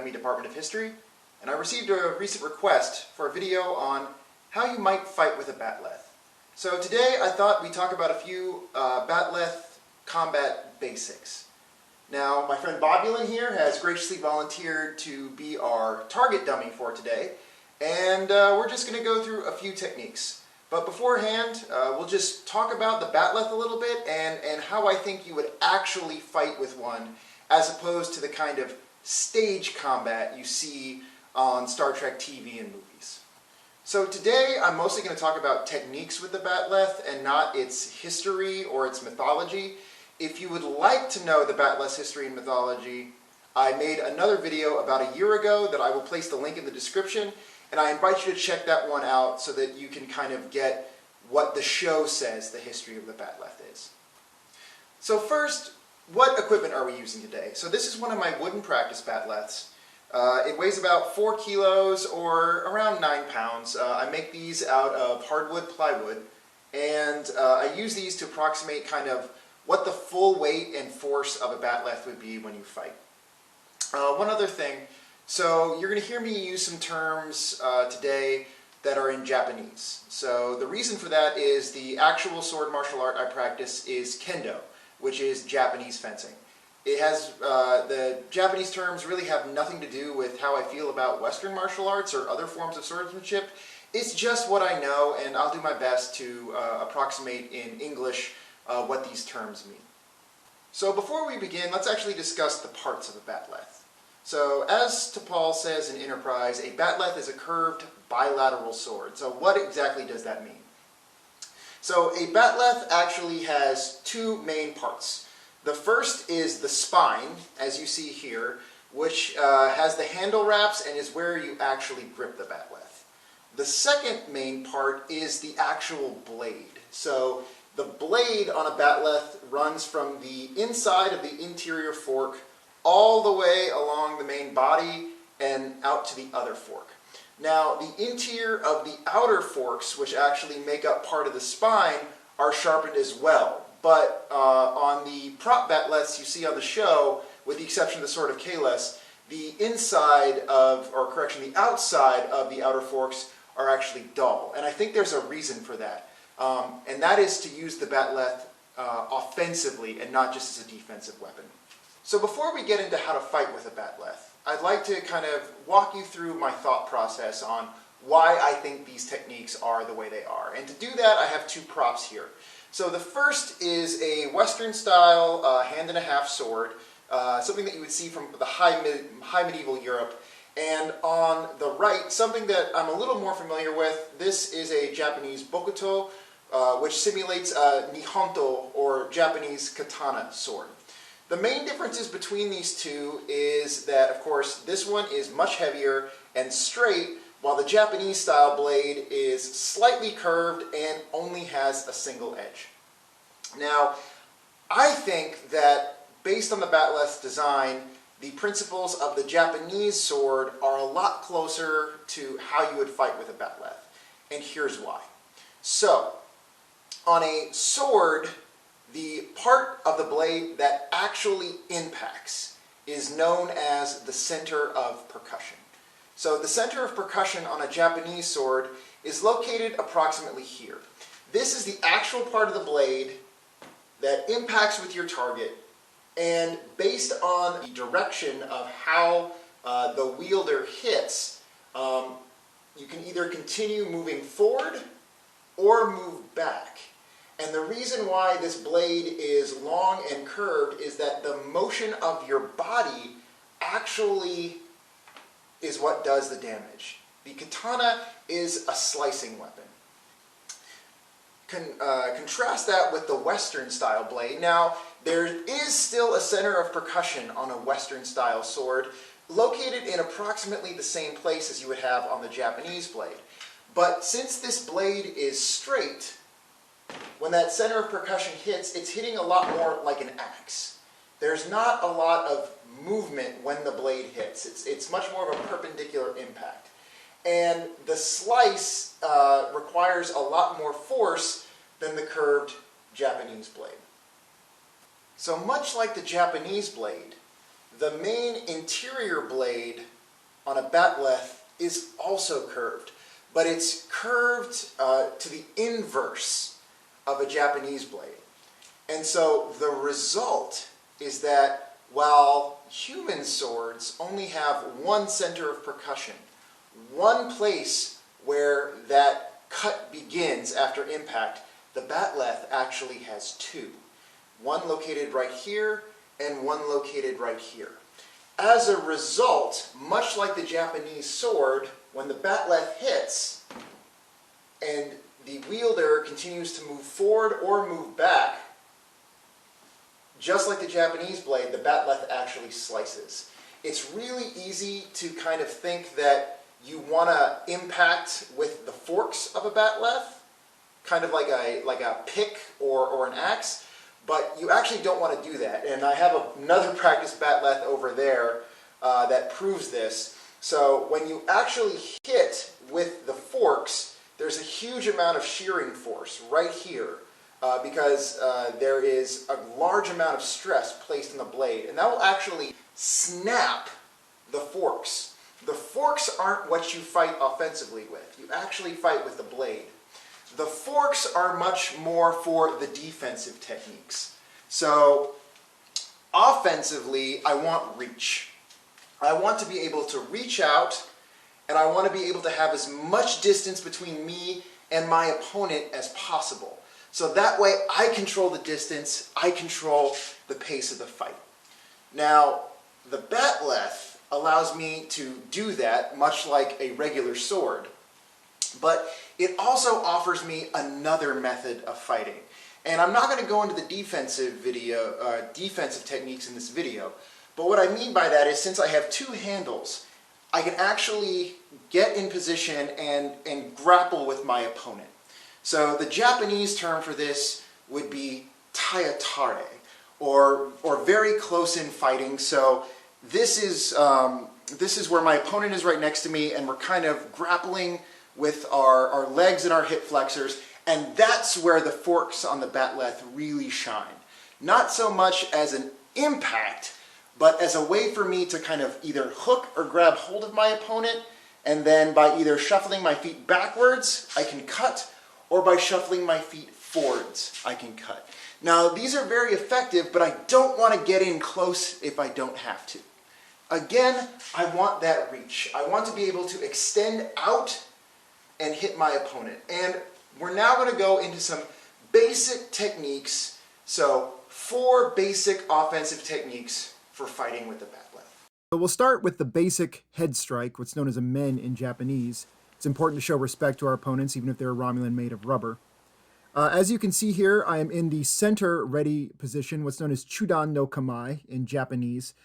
Academy Department of History, and I received a recent request for a video on how you might fight with a bat'leth. So today I thought we'd talk about a few bat'leth combat basics. Now, my friend Bobulin here has graciously volunteered to be our target dummy for today, and we're just going to go through a few techniques. But beforehand, we'll just talk about the bat'leth a little bit and how I think you would actually fight with one, as opposed to the kind of stage combat you see on Star Trek TV and movies. So today I'm mostly going to talk about techniques with the bat'leth and not its history or its mythology. If you would like to know the bat'leth's history and mythology, I made another video about a year ago that I will place the link in the description, and I invite you to check that one out so that you can kind of get what the show says the history of the bat'leth is. So first, what equipment are we using today? So this is one of my wooden practice bat'leths. It weighs about 4 kilos or around 9 pounds. I make these out of hardwood plywood, and I use these to approximate kind of what the full weight and force of a bat'leth would be when you fight. One other thing, so you're going to hear me use some terms today that are in Japanese. So the reason for that is the actual sword martial art I practice is kendo, which is Japanese fencing. It has, the Japanese terms really have nothing to do with how I feel about Western martial arts or other forms of swordsmanship. It's just what I know, and I'll do my best to approximate in English what these terms mean. So before we begin, let's actually discuss the parts of a bat'leth. So as T'Pol says in Enterprise, a bat'leth is a curved bilateral sword. So what exactly does that mean? So a bat'leth actually has two main parts. The first is the spine, as you see here, which has the handle wraps and is where you actually grip the bat'leth. The second main part is the actual blade. So the blade on a bat'leth runs from the inside of the interior fork all the way along the main body and out to the other fork. Now, the interior of the outer forks, which actually make up part of the spine, are sharpened as well. But on the prop bat'leths you see on the show, with the exception of the Sword of Kahless, the inside of, or correction, the outside of the outer forks are actually dull. And I think there's a reason for that. And that is to use the bat'leth offensively and not just as a defensive weapon. So before we get into how to fight with a bat'leth, I'd like to kind of walk you through my thought process on why I think these techniques are the way they are. And to do that, I have two props here. So the first is a Western style hand-and-a-half sword, something that you would see from the high medieval Europe. And on the right, something that I'm a little more familiar with, this is a Japanese bokuto, which simulates a nihonto, or Japanese katana sword. The main differences between these two is that, of course, this one is much heavier and straight, while the Japanese style blade is slightly curved and only has a single edge. Now, I think that based on the bat'leth's design, the principles of the Japanese sword are a lot closer to how you would fight with a bat'leth. And here's why. So, on a sword, the part of the blade that actually impacts is known as the center of percussion. So the center of percussion on a Japanese sword is located approximately here. This is the actual part of the blade that impacts with your target, and based on the direction of how the wielder hits, you can either continue moving forward or move back. And the reason why this blade is long and curved is that the motion of your body actually is what does the damage. The katana is a slicing weapon. Contrast that with the Western style blade. Now, there is still a center of percussion on a Western style sword, located in approximately the same place as you would have on the Japanese blade. But since this blade is straight, when that center of percussion hits, it's hitting a lot more like an axe. There's not a lot of movement when the blade hits. It's much more of a perpendicular impact. And the slice requires a lot more force than the curved Japanese blade. So much like the Japanese blade, the main interior blade on a batleth is also curved, but it's curved to the inverse of a Japanese blade. And so the result is that while human swords only have one center of percussion, one place where that cut begins after impact, the batleth actually has two. One located right here and one located right here. As a result, much like the Japanese sword, when the batleth hits and the wielder continues to move forward or move back, just like the Japanese blade, the batleth actually slices. It's really easy to kind of think that you want to impact with the forks of a batleth, kind of like a pick or an axe, but you actually don't want to do that. And I have another practice batleth over there that proves this. So when you actually hit with the forks, there's a huge amount of shearing force right here. Because there is a large amount of stress placed on the blade, and that will actually snap the forks. The forks aren't what you fight offensively with. You actually fight with the blade. The forks are much more for the defensive techniques. So offensively, I want reach. I want to be able to reach out, and I want to be able to have as much distance between me and my opponent as possible. So that way I control the distance, I control the pace of the fight. Now, the batleth allows me to do that, much like a regular sword, but it also offers me another method of fighting. And I'm not going to go into the defensive techniques in this video, but what I mean by that is since I have two handles, I can actually get in position and grapple with my opponent. So the Japanese term for this would be taiatare, or very close in fighting. So this is where my opponent is right next to me, and we're kind of grappling with our legs and our hip flexors, and that's where the forks on the batleth really shine. Not so much as an impact, but as a way for me to kind of either hook or grab hold of my opponent, and then by either shuffling my feet backwards, I can cut, or by shuffling my feet forwards, I can cut. Now, these are very effective, but I don't want to get in close if I don't have to. Again, I want that reach. I want to be able to extend out and hit my opponent. And we're now going to go into some basic techniques. So, 4 basic offensive techniques for fighting with the batleth. So we'll start with the basic head strike, what's known as a men in Japanese. It's important to show respect to our opponents, even if they're a Romulan made of rubber. As you can see here, I am in the center ready position, what's known as Chudan no Kamae in Japanese.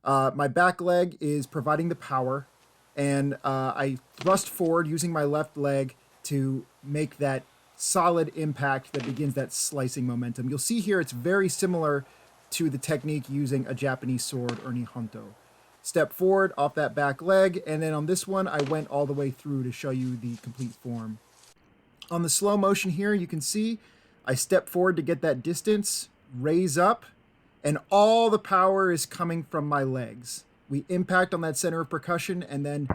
My back leg is providing the power, and I thrust forward using my left leg to make that solid impact that begins that slicing momentum. You'll see here it's very similar to the technique using a Japanese sword or nihonto. Step forward off that back leg, and then on this one, I went all the way through to show you the complete form. On the slow motion here, you can see I step forward to get that distance, raise up, and all the power is coming from my legs. We impact on that center of percussion, and then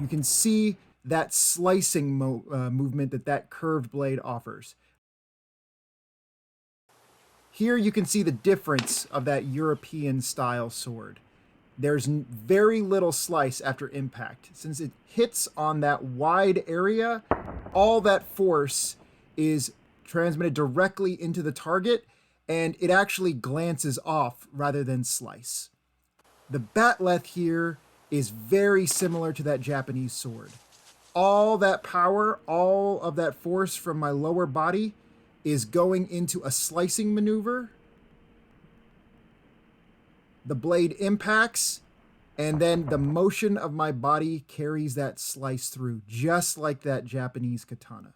you can see that slicing movement that curved blade offers. Here you can see the difference of that European style sword. There's very little slice after impact. Since it hits on that wide area, all that force is transmitted directly into the target, and it actually glances off rather than slice. The batleth here is very similar to that Japanese sword. All that power, all of that force from my lower body is going into a slicing maneuver. The blade impacts, and then the motion of my body carries that slice through, just like that Japanese katana.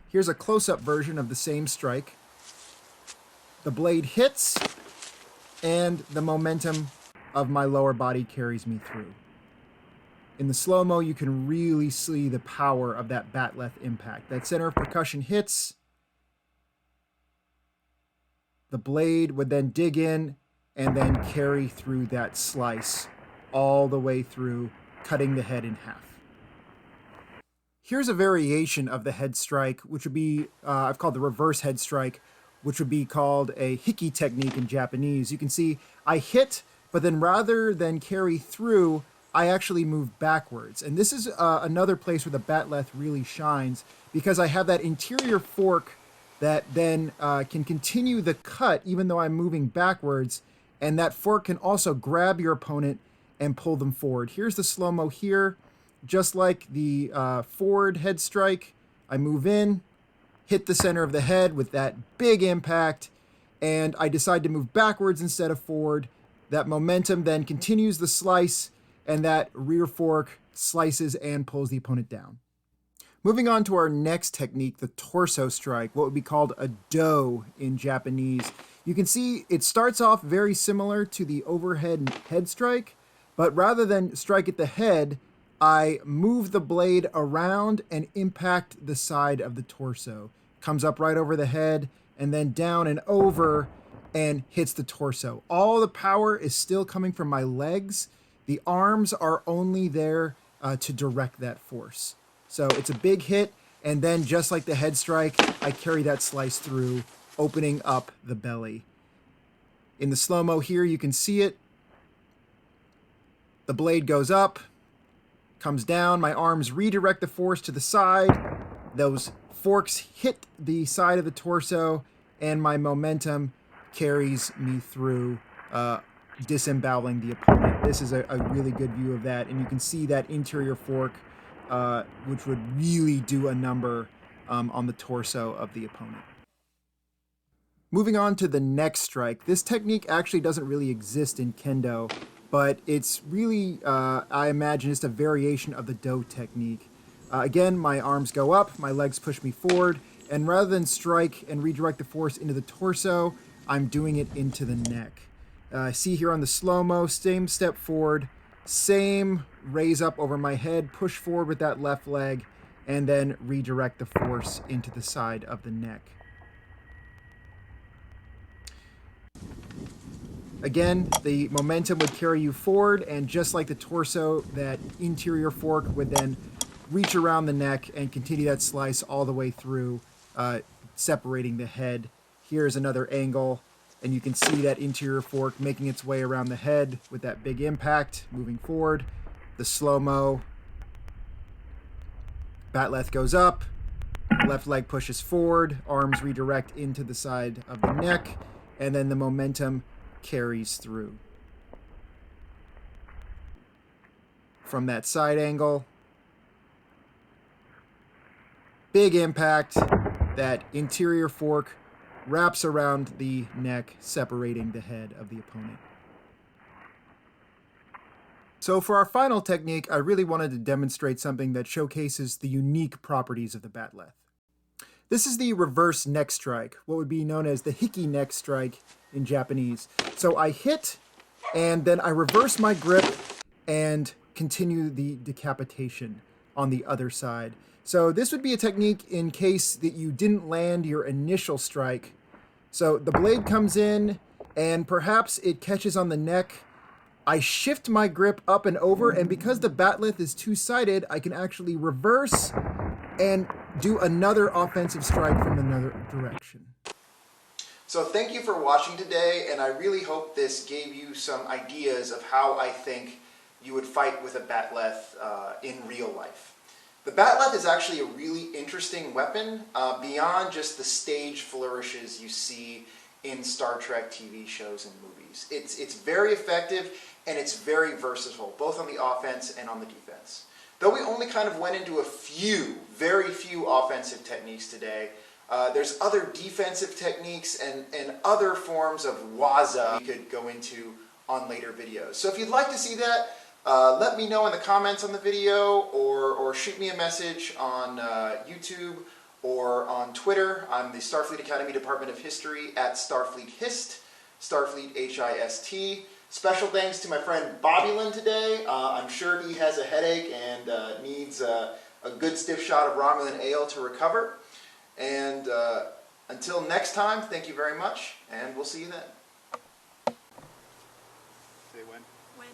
Here's a close-up version of the same strike. The blade hits, and the momentum of my lower body carries me through. In the slow-mo, you can really see the power of that batleth impact. That center of percussion hits, The blade would then dig in and then carry through that slice all the way through, cutting the head in half. Here's a variation of the head strike, which would be, I've called the reverse head strike, which would be called a hiki technique in Japanese. You can see I hit, but then rather than carry through, I actually move backwards. And this is another place where the batleth really shines, because I have that interior fork that then can continue the cut even though I'm moving backwards, and that fork can also grab your opponent and pull them forward. Here's the slow-mo here. Just like the forward head strike, I move in, hit the center of the head with that big impact, and I decide to move backwards instead of forward. That momentum then continues the slice, and that rear fork slices and pulls the opponent down. Moving on to our next technique, the torso strike, what would be called a do in Japanese. You can see it starts off very similar to the overhead head strike, but rather than strike at the head, I move the blade around and impact the side of the torso. Comes up right over the head and then down and over and hits the torso. All the power is still coming from my legs. The arms are only there to direct that force. So it's a big hit, and then just like the head strike, I carry that slice through, opening up the belly. In the slow-mo here, you can see it. The blade goes up, comes down, my arms redirect the force to the side, those forks hit the side of the torso, and my momentum carries me through, disemboweling the opponent. This is a really good view of that, and you can see that interior fork, which would really do a number on the torso of the opponent. Moving on to the neck strike. This technique actually doesn't really exist in kendo, but it's really, I imagine, just a variation of the do technique. Again, my arms go up, my legs push me forward, and rather than strike and redirect the force into the torso, I'm doing it into the neck. See here on the slow-mo, same step forward, same raise up over my head, push forward with that left leg, and then redirect the force into the side of the neck. Again, the momentum would carry you forward, and just like the torso, that interior fork would then reach around the neck and continue that slice all the way through, separating the head. Here's another angle, and you can see that interior fork making its way around the head with that big impact, moving forward. The slow-mo, batleth goes up, left leg pushes forward, arms redirect into the side of the neck, and then the momentum carries through. From that side angle, big impact, that interior fork wraps around the neck, separating the head of the opponent. So for our final technique, I really wanted to demonstrate something that showcases the unique properties of the batleth. This is the reverse neck strike, what would be known as the hiki neck strike in Japanese. So I hit, and then I reverse my grip and continue the decapitation on the other side. So this would be a technique in case that you didn't land your initial strike. So the blade comes in, and perhaps it catches on the neck. I shift my grip up and over, and because the batleth is two-sided, I can actually reverse and do another offensive strike from another direction. So thank you for watching today, and I really hope this gave you some ideas of how I think you would fight with a batleth in real life. The batleth is actually a really interesting weapon beyond just the stage flourishes you see in Star Trek TV shows and movies. It's very effective, and it's very versatile, both on the offense and on the defense. Though we only kind of went into a few, very few offensive techniques today, there's other defensive techniques and other forms of waza we could go into on later videos. So if you'd like to see that, let me know in the comments on the video, or shoot me a message on YouTube or on Twitter. I'm the Starfleet Academy Department of History at Starfleet Hist, Starfleet H-I-S-T. Special thanks to my friend Bobulin today. I'm sure he has a headache and needs a good stiff shot of Romulan ale to recover. And Until next time, thank you very much, and we'll see you then. Say when. When?